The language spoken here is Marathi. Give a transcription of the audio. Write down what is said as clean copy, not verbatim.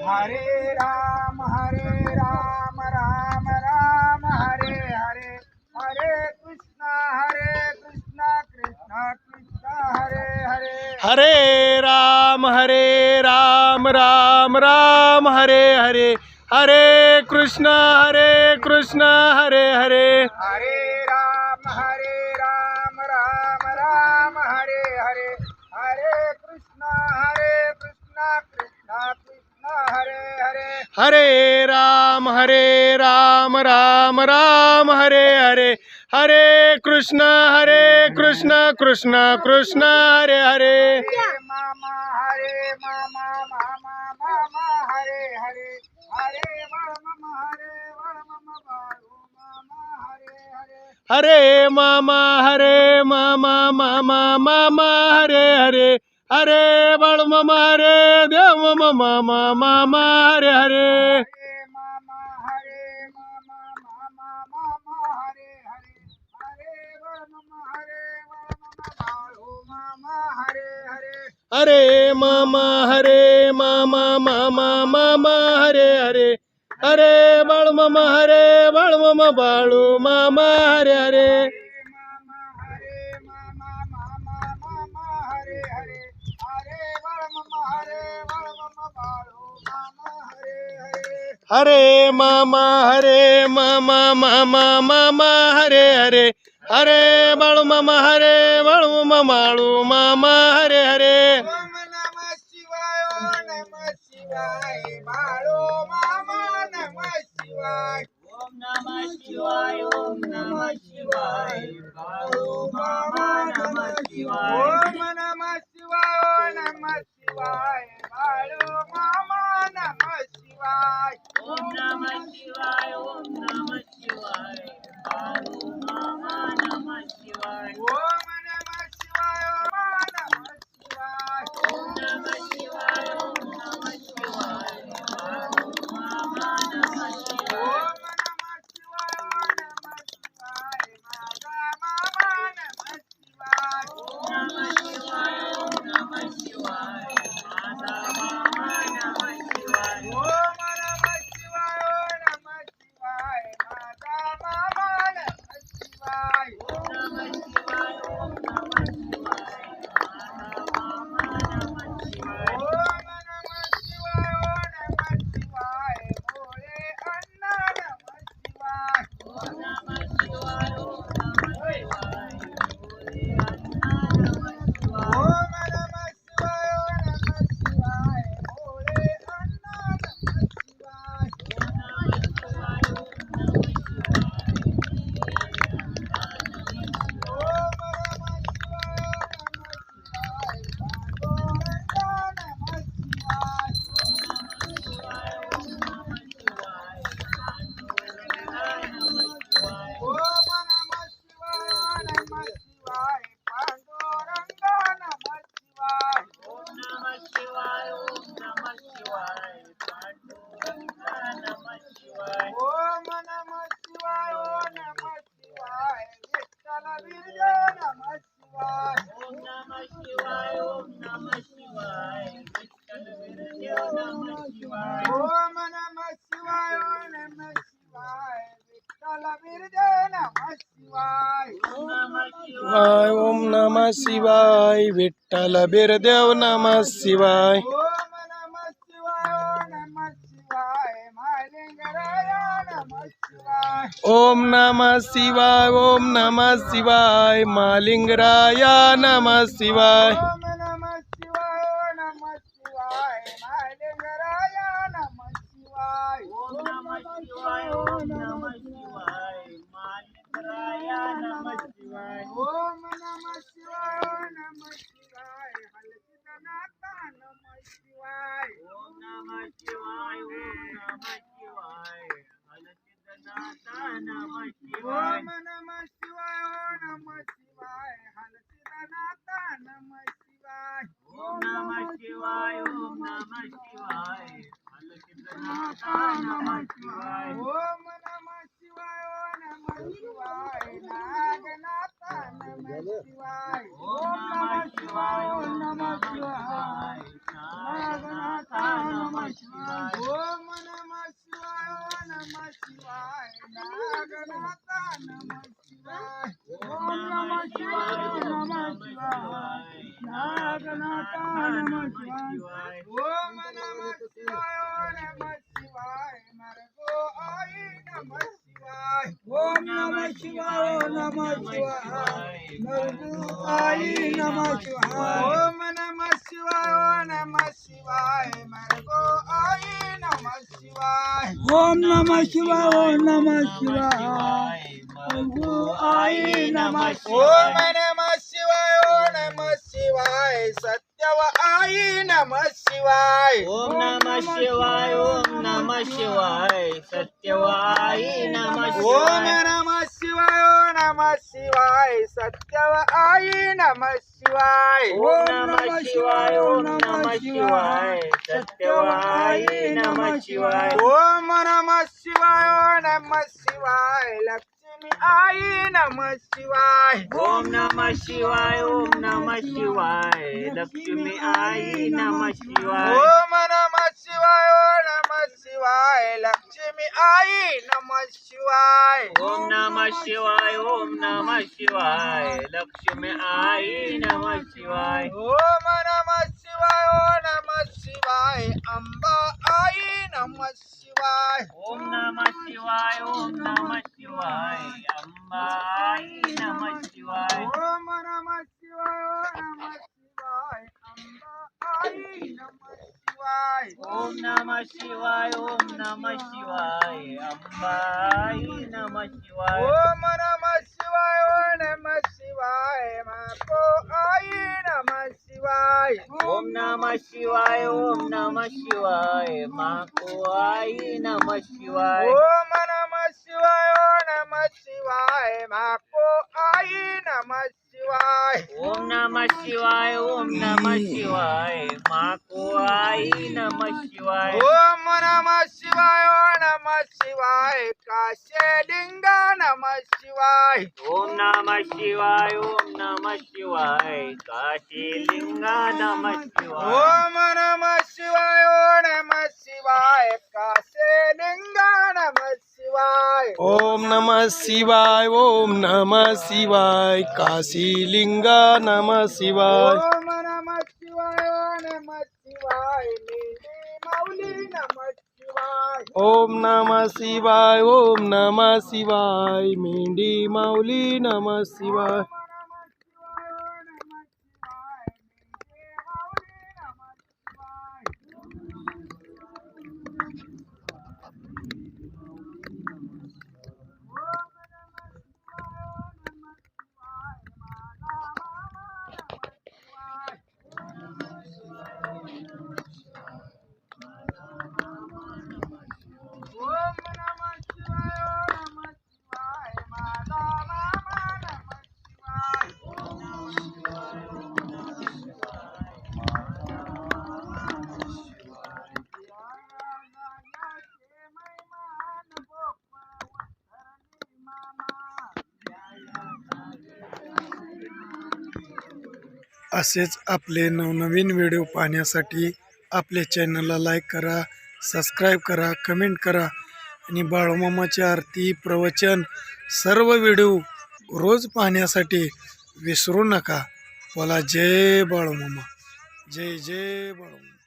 हरे राम राम राम हरे हरे, हरे कृष्णा कृष्णा कृष्णा हरे हरे। हरे राम राम राम हरे हरे, हरे कृष्णा हरे हरे। हरे राम राम राम हरे हरे, हरे कृष्णा कृष्णा कृष्णा हरे हरे। हरे राम राम राम हरे हरे, हरे कृष्णा कृष्णा कृष्णा हरे हरे। मामा मामा हरे हरे, हरे मामा बाळू मामा हरे हरे। हरे मामा मामा हरे हरे, हरे बाळ मामा हरे देव मामा हरे हरे। मामा मामा हरे हरे, हरे मामा बाळू मामा हरे हरे। हरे मामा मामा हरे हरे, हरे बाळ मामा बाळू मामा हरे हरे। मामा मामा हरे हरे, हरे मामा बाळू मामा हरे हरे। हरे मामा मामा हरे हरे, हरे बाळू मामा बाळू मामा हरे हरे। ओम नमः शिवाय, ओम नमः शिवाय, बाळू मामा नमः शिवाय। ओम नमः शिवाय, ओम नमः शिवाय, बाळू मामा नमः शिवाय। ओम नमः शिवाय, ओम नमः शिवाय, बाळू मामा नमः शिवाय। ओम नमः शिवाय, ओम नमः शिवाय, बाळू मामा नमः शिवाय। ओम नमः शिवाय, ओम नमः शिवाय, ओम नमः शिवाय, ओम नमः शिवाय, बाळू मामा नमः शिवाय। ओम नमः शिवाय, ओम नमः शिवाय, माझा मामा नमः शिवाय। ओम नमः शिवाय, ओम नमः शिवाय, माझा मामा नमः शिवाय। ओम नमः शिवाय, ओम नमः शिवाय, माझा मामा नमः शिवाय। ओम नमः शिवाय, ओम नमः शिवाय, माझा मामा नमः शिवाय। ओम नमः शिवाय, ओम नमः शिवाय, भोळे अण्णा नमः शिवाय। ओम नमः शिवाय, ओम नमः शिवाय, भोळे अण्णा नमः शिवाय। ओम नमः शिवाय, ओम नमः शिवाय, भोळे अण्णा नमः शिवाय। ओम नमः शिवाय, ओम नमः शिवाय, ओम नमः शिवाय, ओम नमः शिवाय, ओम नमः शिवाय, पांडुरंगा नमः शिवाय। ओम नमः शिवाय, ओम नमः शिवाय, पांडुरंगा नमः शिवाय। ओम नमः शिवाय, ओम नमः शिवाय, विठ्ठल वीर्य नमः शिवाय। ओम नमः शिवाय, ओम नमः शिवाय, विठ्ठल वीर्य नमः शिवाय। ओम नमः शिवाय, ओम नमः शिवाय, विठ्ठल वीर्य नमः शिवाय। ओम नमः शिवाय, ओम नमः शिवाय, विठ्ठल बिरदेव नमः शिवाय। ओम नमः शिवाय, ओम नमः शिवाय, महालिंगराया नमः शिवाय। ओम नमः शिवाय, ओम नमः शिवाय, मालिंगराया नमः शिवाय। ओम नमः शिवाय, ओम नमः शिवाय, महालिंगराया नमः शिवाय। ओम नमः शिवाय, ओम नमः शिवाय, महालिंगराया नमः शिवाय। ओम नमः शिवाय, ओम नमः शिवाय, हलसिद्धनाथा नमः शिवाय। ओम नमः शिवाय, ओम नमः शिवाय, हलसिद्धनाथा नमः शिवाय। ओम नमः शिवाय, ओम नमः शिवाय, हलसिद्धनाथा नमः शिवाय। ओम नमः शिवाय, ओम नमः शिवाय, हलसिद्धनाथा नमः शिवाय। ओम नमः शिवाय, ओम नमः शिवाय, नागनाथा नमः शिवाय। ओम नमः शिवाय, ओम नमः शिवाय, नाथा नमः शिवाय ओम नमः शिवाय नमः शिवाय मरगो आई नमः शिवाय ओम नमः शिवाय नमः शिवाय मरगो आई नमः शिवाय ओम नमः शिवाय नमः शिवाय मरगो आई नमः शिवाय ओम नमः शिवाय नमः शिवाय मरगो आई नमः ओम नमः शिवाय नमः शिवाय सत्यव आई नमः शिवाय ओम नमः शिवाय ओम नमः शिवाय सत्यवाई नमः ओम शिवाय नमः शिवाय नमः शिवाय सत्यव आई नमः शिवाय ओम नमः शिवाय ओम नमः शिवाय सत्यवाई नमः शिवाय ओम नमः शिवाय नमः शिवाय लक्ष्मी आई नमः शिवाय ओम नमः शिवाय ओम नमः शिवाय लक्ष्मी आई नमः शिवाय ओम नमः शिवाय नमः शिवाय लक्ष्मी आई नमः शिवाय ओम नमः शिवाय ओम नमः शिवाय लक्ष्मी आई नमः शिवाय ओम नमः शिवाय नमः शिवाय अंबा आई नमः शिवाय ओम नमः शिवाय ओम नमः शिवाय अम्बा आई नमः शिवाय ओम नमः शिवाय नमः शिवाय अंबा आई नमः शिवाय ओम नमः शिवाय ओम नमः शिवाय अम्बा आई नमः शिवाय ओम नमः शिवाय नमः शिवाय माको आई नमः शिवाय ओम नमः शिवाय ओम नमः शिवाय माँ को आई नमः शिवाय ओम नमः शिवाय नमः शिवाय माको आई नमः शिवाय ओम नमः शिवाय ओम नमः शिवाय माँ को आई नमः शिवाय ओम नमः शिवाय नमः शिवाय काशे लिंगा नमः शिवाय ओम नमः शिवाय ओम नमः शिवाय काशी लिंगा नमः शिवाय ओम नमः शिवाय नमः शिवाय काशे लिंगा नमः शिवाय ओम नमः शिवाय ओम नमः शिवाय काशीलिंगा नमः शिवाय ओम नमः शिवाय नमः शिवाय मेरी माऊली नमः शिवाय ओम नमः शिवाय ओम नमः शिवाय मेंढी माऊली नमः शिवाय ओम नमः शिवाय नमः शिवाय माझा मामा नमः शिवाय असेच आपले नवनवीन व्हिडिओ पाहण्यासाठी आपल्या चॅनलला लाईक करा, सबस्क्राईब करा, कमेंट करा आणि बाळूमामाची आरती प्रवचन सर्व व्हिडिओ रोज पाहण्यासाठी विसरू नका. बोला जय बाळूमामा, जय जय बाळूमामा.